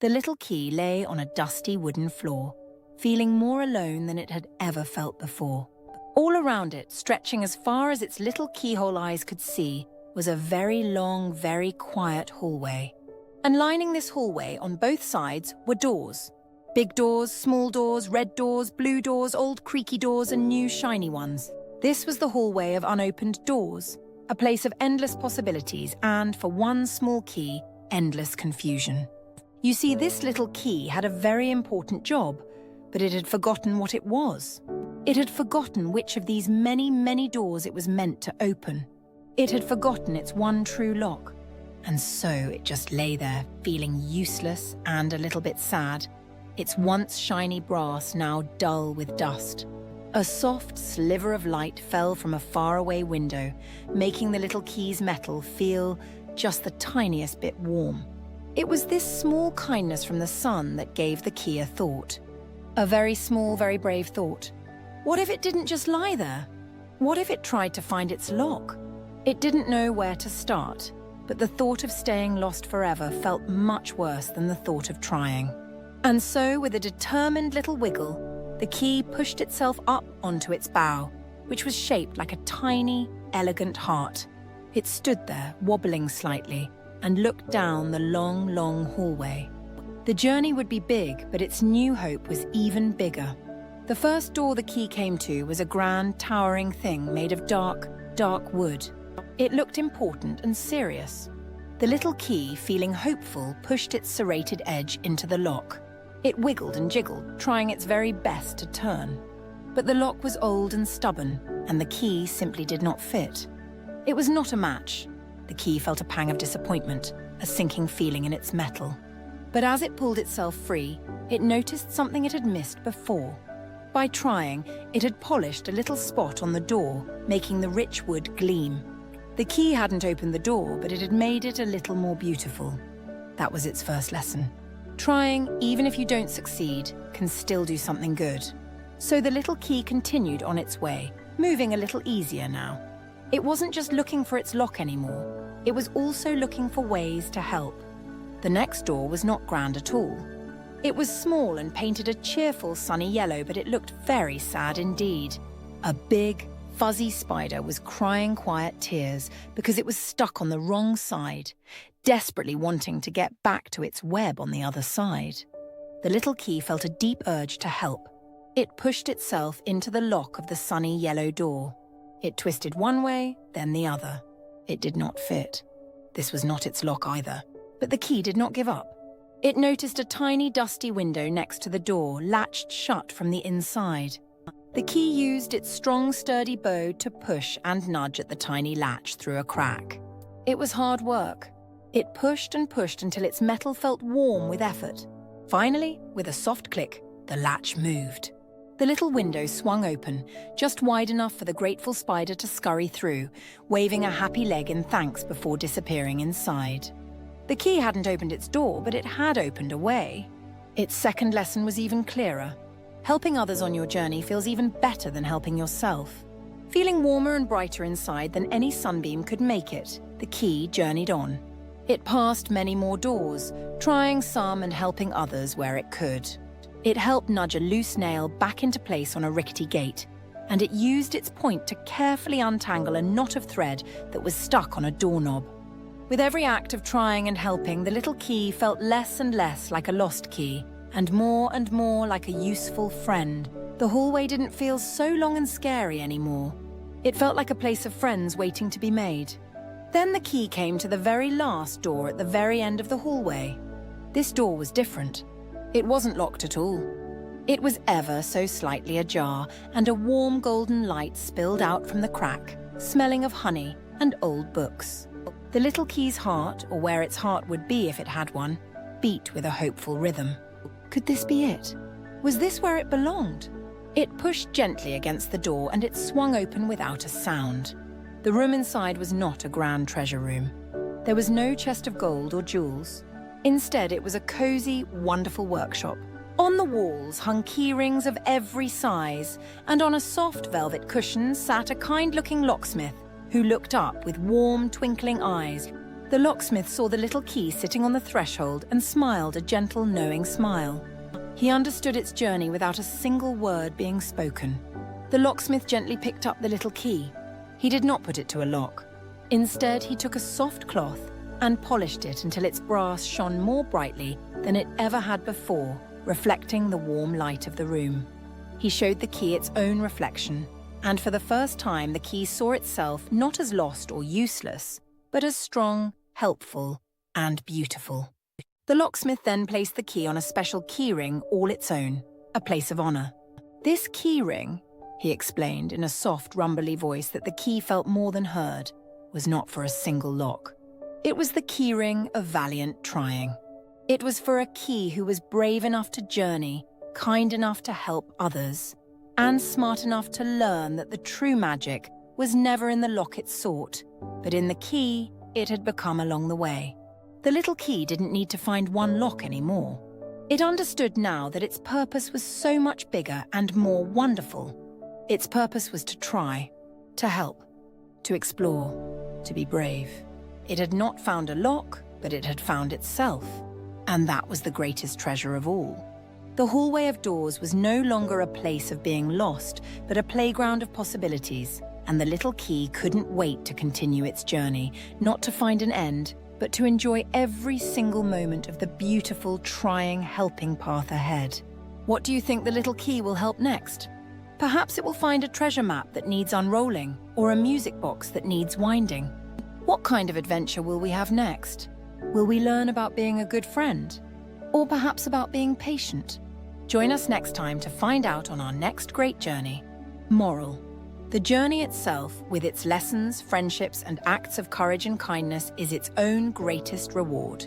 The little key lay on a dusty wooden floor, feeling more alone than it had ever felt before. All around it, stretching as far as its little keyhole eyes could see, was a very long, very quiet hallway. And lining this hallway on both sides were doors. Big doors, small doors, red doors, blue doors, old creaky doors, and new shiny ones. This was the Hallway of Unopened Doors, a place of endless possibilities and, for one small key, endless confusion. You see, this little key had a very important job, but it had forgotten what it was. It had forgotten which of these many, many doors it was meant to open. It had forgotten its one true lock. And so it just lay there, feeling useless and a little bit sad, its once shiny brass now dull with dust. A soft sliver of light fell from a faraway window, making the little key's metal feel just the tiniest bit warm. It was this small kindness from the sun that gave the key a thought. A very small, very brave thought. What if it didn't just lie there? What if it tried to find its lock? It didn't know where to start, but the thought of staying lost forever felt much worse than the thought of trying. And so, with a determined little wiggle, the key pushed itself up onto its bow, which was shaped like a tiny, elegant heart. It stood there, wobbling slightly, and looked down the long, long hallway. The journey would be big, but its new hope was even bigger. The first door the key came to was a grand, towering thing made of dark, dark wood. It looked important and serious. The little key, feeling hopeful, pushed its serrated edge into the lock. It wiggled and jiggled, trying its very best to turn. But the lock was old and stubborn, and the key simply did not fit. It was not a match. The key felt a pang of disappointment, a sinking feeling in its metal. But as it pulled itself free, it noticed something it had missed before. By trying, it had polished a little spot on the door, making the rich wood gleam. The key hadn't opened the door, but it had made it a little more beautiful. That was its first lesson. Trying, even if you don't succeed, can still do something good. So the little key continued on its way, moving a little easier now. It wasn't just looking for its lock anymore. It was also looking for ways to help. The next door was not grand at all. It was small and painted a cheerful sunny yellow, but it looked very sad indeed. A big, fuzzy spider was crying quiet tears because it was stuck on the wrong side, desperately wanting to get back to its web on the other side. The little key felt a deep urge to help. It pushed itself into the lock of the sunny yellow door. It twisted one way, then the other. It did not fit. This was not its lock either. But the key did not give up. It noticed a tiny dusty window next to the door, latched shut from the inside. The key used its strong, sturdy bow to push and nudge at the tiny latch through a crack. It was hard work. It pushed and pushed until its metal felt warm with effort. Finally, with a soft click, the latch moved. The little window swung open, just wide enough for the grateful spider to scurry through, waving a happy leg in thanks before disappearing inside. The key hadn't opened its door, but it had opened a way. Its second lesson was even clearer. Helping others on your journey feels even better than helping yourself. Feeling warmer and brighter inside than any sunbeam could make it, the key journeyed on. It passed many more doors, trying some and helping others where it could. It helped nudge a loose nail back into place on a rickety gate, and it used its point to carefully untangle a knot of thread that was stuck on a doorknob. With every act of trying and helping, the little key felt less and less like a lost key, and more like a useful friend. The hallway didn't feel so long and scary anymore. It felt like a place of friends waiting to be made. Then the key came to the very last door at the very end of the hallway. This door was different. It wasn't locked at all. It was ever so slightly ajar, and a warm golden light spilled out from the crack, smelling of honey and old books. The little key's heart, or where its heart would be if it had one, beat with a hopeful rhythm. Could this be it? Was this where it belonged? It pushed gently against the door and it swung open without a sound. The room inside was not a grand treasure room. There was no chest of gold or jewels. Instead, it was a cozy, wonderful workshop. On the walls hung key rings of every size, and on a soft velvet cushion sat a kind-looking locksmith who looked up with warm, twinkling eyes. The locksmith saw the little key sitting on the threshold and smiled a gentle, knowing smile. He understood its journey without a single word being spoken. The locksmith gently picked up the little key. He did not put it to a lock. Instead, he took a soft cloth and polished it until its brass shone more brightly than it ever had before, reflecting the warm light of the room. He showed the key its own reflection, and for the first time the key saw itself not as lost or useless, but as strong, helpful, and beautiful. The locksmith then placed the key on a special keyring all its own, a place of honor. This keyring, he explained in a soft, rumbly voice that the key felt more than heard, was not for a single lock. It was the keyring of valiant trying. It was for a key who was brave enough to journey, kind enough to help others, and smart enough to learn that the true magic was never in the lock it sought, but in the key it had become along the way. The little key didn't need to find one lock anymore. It understood now that its purpose was so much bigger and more wonderful. Its purpose was to try, to help, to explore, to be brave. It had not found a lock, but it had found itself. And that was the greatest treasure of all. The Hallway of Doors was no longer a place of being lost, but a playground of possibilities. And the little key couldn't wait to continue its journey, not to find an end, but to enjoy every single moment of the beautiful, trying, helping path ahead. What do you think the little key will help next? Perhaps it will find a treasure map that needs unrolling, or a music box that needs winding. What kind of adventure will we have next? Will we learn about being a good friend? Or perhaps about being patient? Join us next time to find out on our next great journey. Moral: the journey itself, with its lessons, friendships, and acts of courage and kindness, is its own greatest reward.